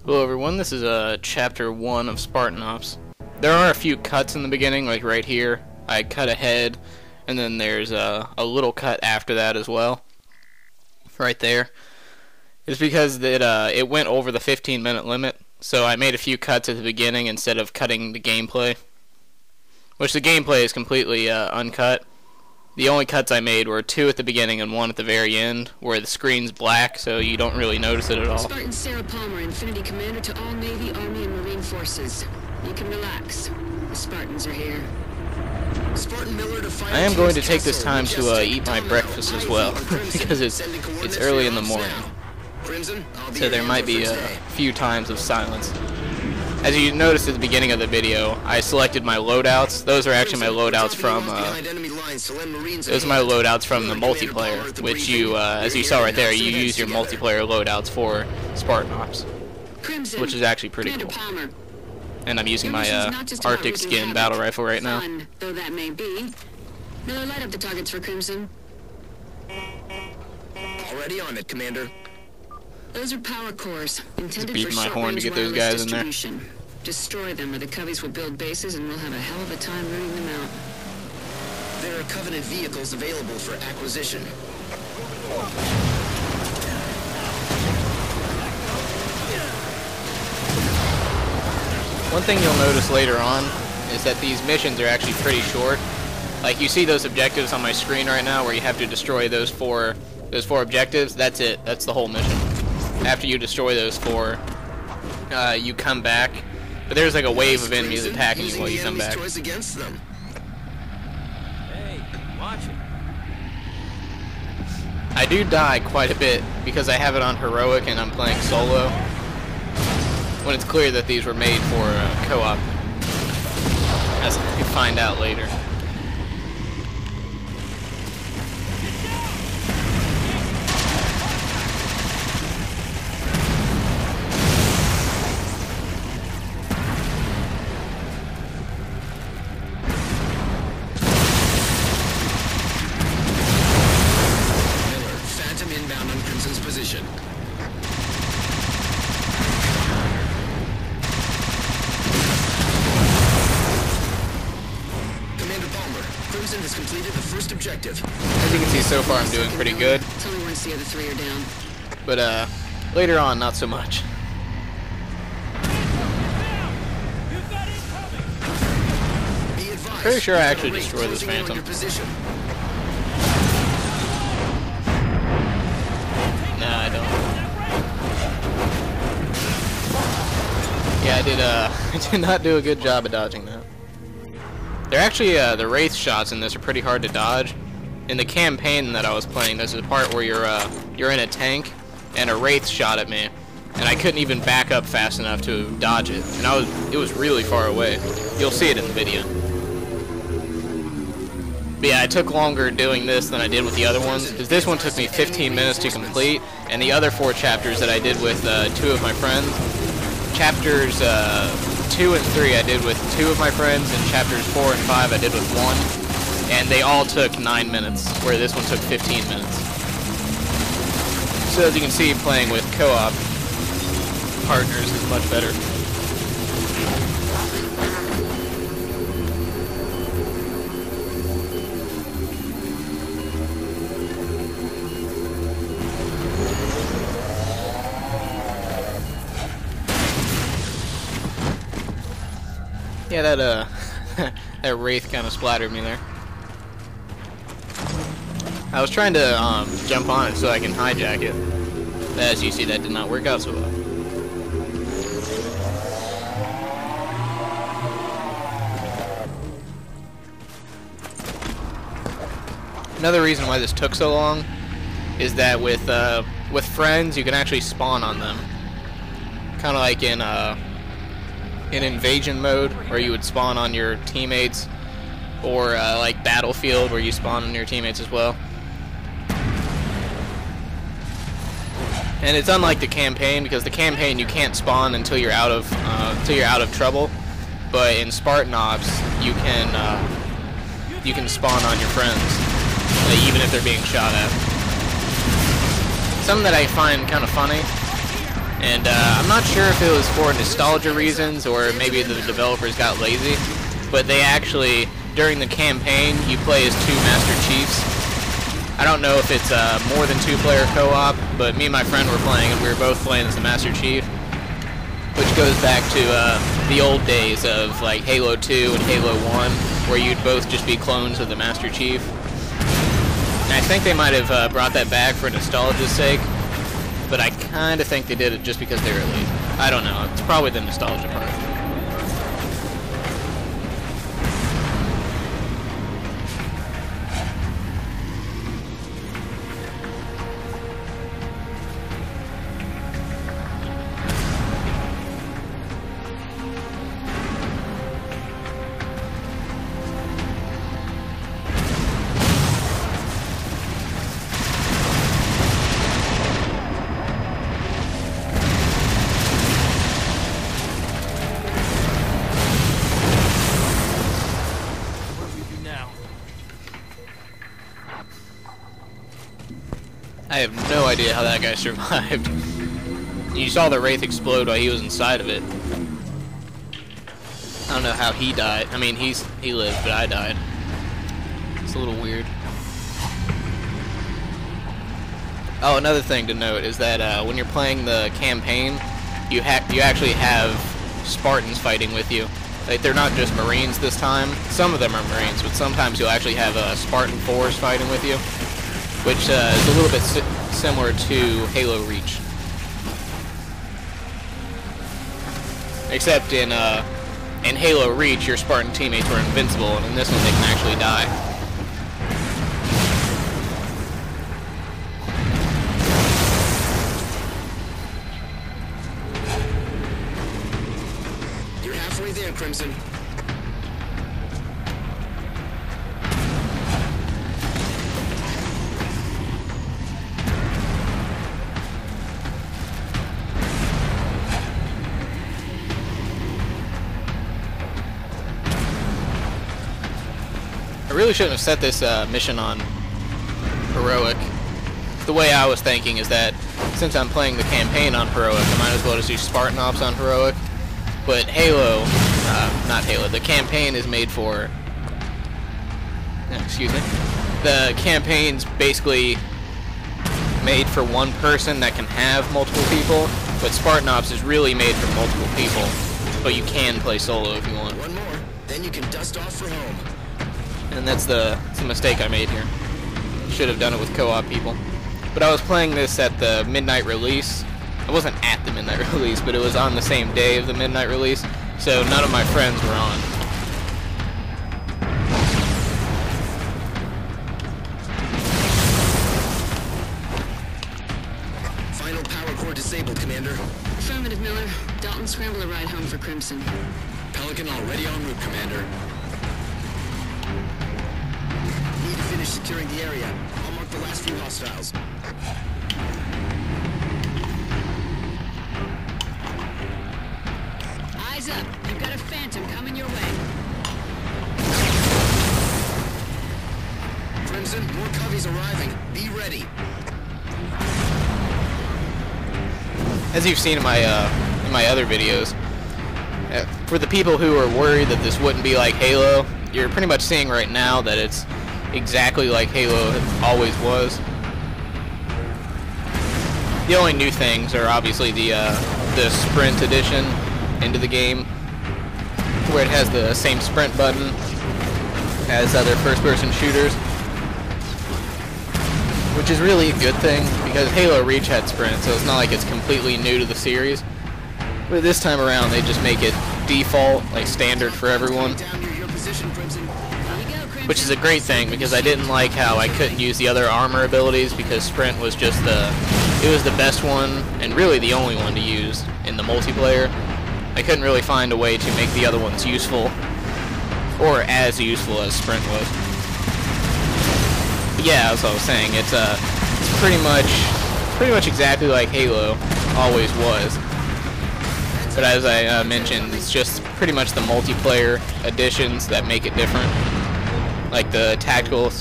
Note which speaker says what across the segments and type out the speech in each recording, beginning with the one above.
Speaker 1: Hello everyone, this is chapter 1 of Spartan Ops. There are a few cuts in the beginning, like right here. I cut ahead, and then there's a little cut after that as well. Right there. It's because it went over the 15-minute limit, so I made a few cuts at the beginning instead of cutting the gameplay. Which the gameplay is completely uncut. The only cuts I made were 2 at the beginning and 1 at the very end, where the screen's black, so you don't really notice it at all.
Speaker 2: Spartan Sarah Palmer, Affinity Commander to all Navy, Army, and Marine Forces. You can relax. The Spartans are here.
Speaker 3: Spartan Miller to
Speaker 1: I am going to take this time to eat my breakfast as well, because it's early in the morning. So there might be a few times of silence. As you noticed at the beginning of the video, I selected my loadouts. Those are actually my loadouts from the multiplayer, which you, as you saw right there, you use your multiplayer loadouts for Spartan Ops, which is actually pretty cool. And I'm using my Arctic Skin battle rifle right now.
Speaker 2: Though that may be. Miller, light up the targets for Crimson.
Speaker 3: Already on it, Commander.
Speaker 2: Those are power cores, intended
Speaker 1: beating
Speaker 2: for
Speaker 1: my horn to
Speaker 2: short-range
Speaker 1: get those
Speaker 2: wireless
Speaker 1: guys in there.
Speaker 2: distribution. Destroy them, or the Coveys will build bases, and we'll have a hell of a time rooting them out.
Speaker 3: There are Covenant vehicles available for acquisition.
Speaker 1: One thing you'll notice later on is that these missions are actually pretty short. Like, you see those objectives on my screen right now where you have to destroy those four objectives. That's it. That's the whole mission. After you destroy those 4, you come back. But there's like a wave of enemies attacking you while you come back.
Speaker 4: Hey, watch it.
Speaker 1: I do die quite a bit because I have it on heroic and I'm playing solo, when it's clear that these were made for co-op, as you find out later.
Speaker 3: Has completed the first objective.
Speaker 1: As you can see, so far I'm doing pretty good.
Speaker 2: Tell me once the other 3 are down.
Speaker 1: But later on, not so much. Pretty sure I actually destroyed this Phantom. Nah, I don't. Yeah, I did not do a good job of dodging that. They're actually, the Wraith shots in this are pretty hard to dodge. In the campaign that I was playing, there's a part where you're in a tank, and a Wraith shot at me, and I couldn't even back up fast enough to dodge it, and it was really far away. You'll see it in the video. But yeah, I took longer doing this than I did with the other ones, because this one took me 15 minutes to complete, and the other 4 chapters that I did with 2 of my friends, chapters 2 and 3 I did with 2 of my friends, and chapters 4 and 5 I did with 1, and they all took 9 minutes, where this one took 15 minutes. So as you can see, playing with co-op partners is much better. Yeah, that that Wraith kind of splattered me there. I was trying to jump on it so I can hijack it. As you see, that did not work out so well. Another reason why this took so long is that with friends you can actually spawn on them, kind of like in invasion mode, where you would spawn on your teammates, or like Battlefield, where you spawn on your teammates as well. And it's unlike the campaign, because the campaign you can't spawn until you're out of trouble. But in Spartan Ops, you can spawn on your friends, even if they're being shot at. Something that I find kind of funny And I'm not sure if it was for nostalgia reasons or maybe the developers got lazy, but they actually, during the campaign, you play as 2 Master Chiefs. I don't know if it's more than 2-player co-op, but me and my friend were playing, and we were both playing as the Master Chief, which goes back to the old days of like Halo 2 and Halo 1, where you'd both just be clones of the Master Chief. And I think they might have brought that back for nostalgia's sake, but I kind of think they did it just because they were lazy. I don't know. It's probably the nostalgia part. I have no idea how that guy survived. You saw the Wraith explode while he was inside of it. I don't know how he died. I mean, he lived, but I died. It's a little weird. Oh, another thing to note is that when you're playing the campaign, you actually have Spartans fighting with you. Like, they're not just Marines this time. Some of them are Marines, but sometimes you'll actually have Spartan 4s fighting with you, which is a little bit similar to Halo Reach. Except in Halo Reach, your Spartan teammates were invincible, and in this one they can actually die.
Speaker 3: You're halfway there, Crimson.
Speaker 1: I really shouldn't have set this mission on Heroic. The way I was thinking is that since I'm playing the campaign on Heroic, I might as well just do Spartan Ops on Heroic. But Halo, not Halo, the campaign is made for... Excuse me. The campaign's basically made for one person that can have multiple people, but Spartan Ops is really made for multiple people. But you can play solo if you want.
Speaker 3: One more, then you can dust off for home.
Speaker 1: And that's the mistake I made here. Should have done it with co-op people. But I was playing this at the midnight release. I wasn't at the midnight release, but it was on the same day of the midnight release, so none of my friends were on.
Speaker 3: Final power core disabled, Commander.
Speaker 2: Affirmative, Miller. Dalton, scramble a ride home for Crimson.
Speaker 3: Pelican already en route, Commander. Need to finish securing the area. I'll mark the last few hostiles.
Speaker 2: Eyes up. You've got a Phantom coming your way.
Speaker 3: Crimson, more coveys arriving. Be ready.
Speaker 1: As you've seen in my other videos, for the people who are worried that this wouldn't be like Halo, you're pretty much seeing right now that it's exactly like Halo always was. The only new things are obviously the sprint edition into the game, where it has the same sprint button as other first-person shooters, which is really a good thing because Halo Reach had sprint, so it's not like it's completely new to the series. But this time around, they just make it default, like standard for everyone, which is a great thing because I didn't like how I couldn't use the other armor abilities because sprint was just it was the best one and really the only one to use in the multiplayer. I couldn't really find a way to make the other ones useful or as useful as sprint was. But yeah, as I was saying, it's pretty much exactly like Halo always was. But as I mentioned, it's just pretty much the multiplayer additions that make it different, like the tactical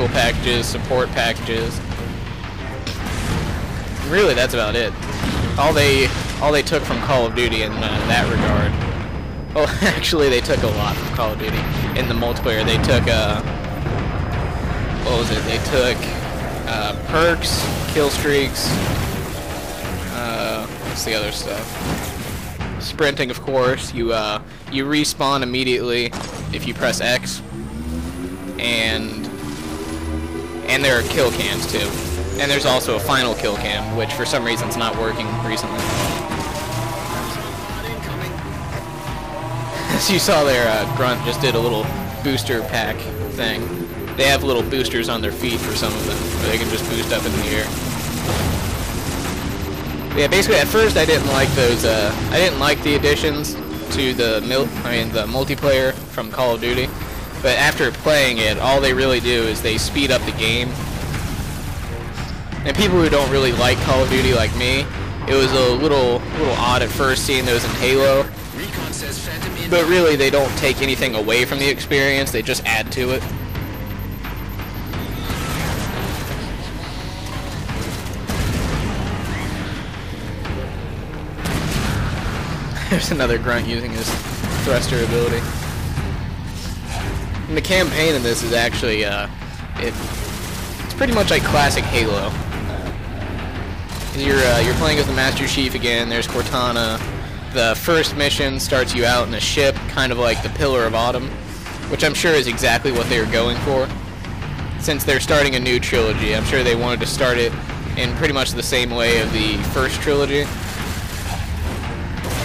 Speaker 1: packages, support packages. Really, that's about it. all they took from Call of Duty in that regard. Well, actually, they took a lot from Call of Duty in the multiplayer. They took what was it? They took perks, kill streaks. What's the other stuff? Sprinting, of course. You respawn immediately if you press X, and there are kill cams too. And there's also a final kill cam, which for some reason is not working recently. As you saw there, Grunt just did a little booster pack thing. They have little boosters on their feet for some of them, where they can just boost up in the air. Yeah, basically at first I didn't like those. I didn't like the additions to the multiplayer from Call of Duty. But after playing it, all they really do is they speed up the game. And people who don't really like Call of Duty, like me, it was a little odd at first seeing those in Halo. But really, they don't take anything away from the experience; they just add to it. There's another Grunt using his thruster ability. And the campaign in this is actually, it's pretty much like classic Halo. You're playing as the Master Chief again. There's Cortana. The first mission starts you out in a ship, kind of like the Pillar of Autumn, which I'm sure is exactly what they were going for. Since they're starting a new trilogy, I'm sure they wanted to start it in pretty much the same way of the first trilogy.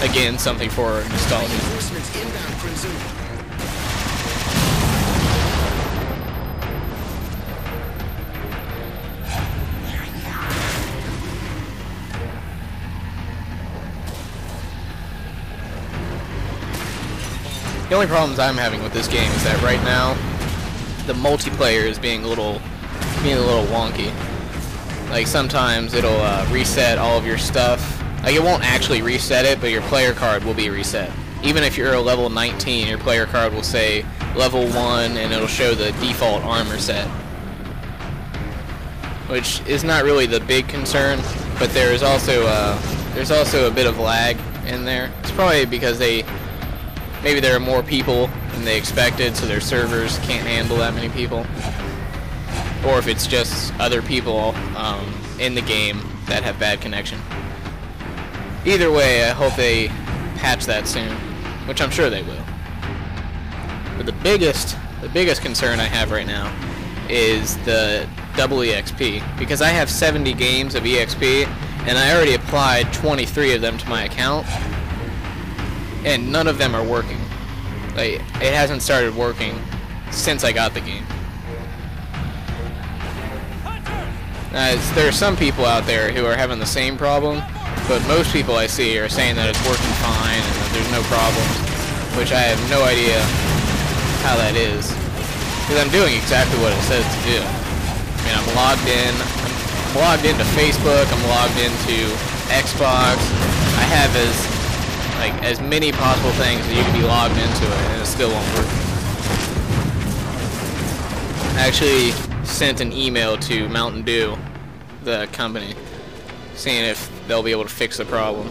Speaker 1: Again, something for nostalgia. The only problems I'm having with this game is that right now the multiplayer is being a little wonky. Like sometimes it'll reset all of your stuff. Like it won't actually reset it, but your player card will be reset. Even if you're a level 19, your player card will say level 1 and it'll show the default armor set. Which is not really the big concern, but there's also a bit of lag in there. It's probably because maybe there are more people than they expected, so their servers can't handle that many people. Or if it's just other people in the game that have bad connection. Either way, I hope they patch that soon, which I'm sure they will. But the biggest concern I have right now is the double EXP, because I have 70 games of EXP, and I already applied 23 of them to my account, and none of them are working. Like, it hasn't started working since I got the game. There are some people out there who are having the same problem, but most people I see are saying that it's working fine and that there's no problems, which I have no idea how that is. Because I'm doing exactly what it says to do. I mean, I'm logged in. I'm logged into Facebook. I'm logged into Xbox. I have as many possible things that you can be logged into it, and it still won't work. I actually sent an email to Mountain Dew, the company, seeing if they'll be able to fix the problem.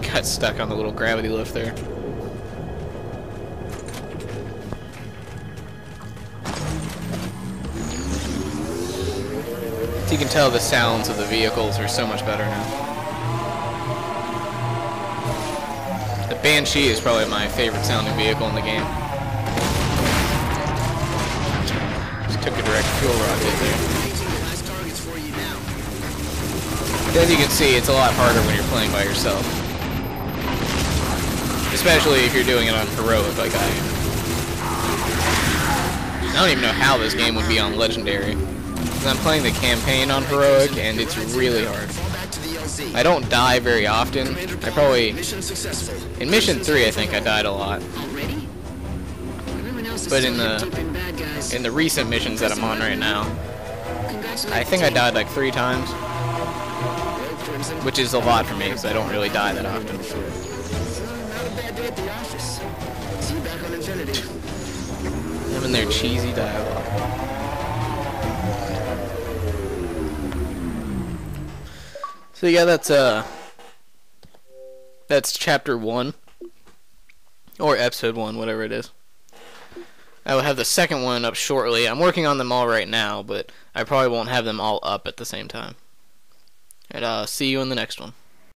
Speaker 1: Got stuck on the little gravity lift there. So you can tell the sounds of the vehicles are so much better now. The Banshee is probably my favorite sounding vehicle in the game. Just took a direct fuel rod hit there. As you can see, it's a lot harder when you're playing by yourself. Especially if you're doing it on heroic like I am. I don't even know how this game would be on legendary. Because I'm playing the campaign on heroic and it's really hard. I don't die very often. I probably... In Mission 3 I think I died a lot. But in the recent missions that I'm on right now, I think I died like 3 times. Which is a lot for me because I don't really die that often. Having their cheesy dialogue. So yeah, that's chapter 1 or episode 1, whatever it is. I will have the second one up shortly. I'm working on them all right now, but I probably won't have them all up at the same time. And see you in the next one.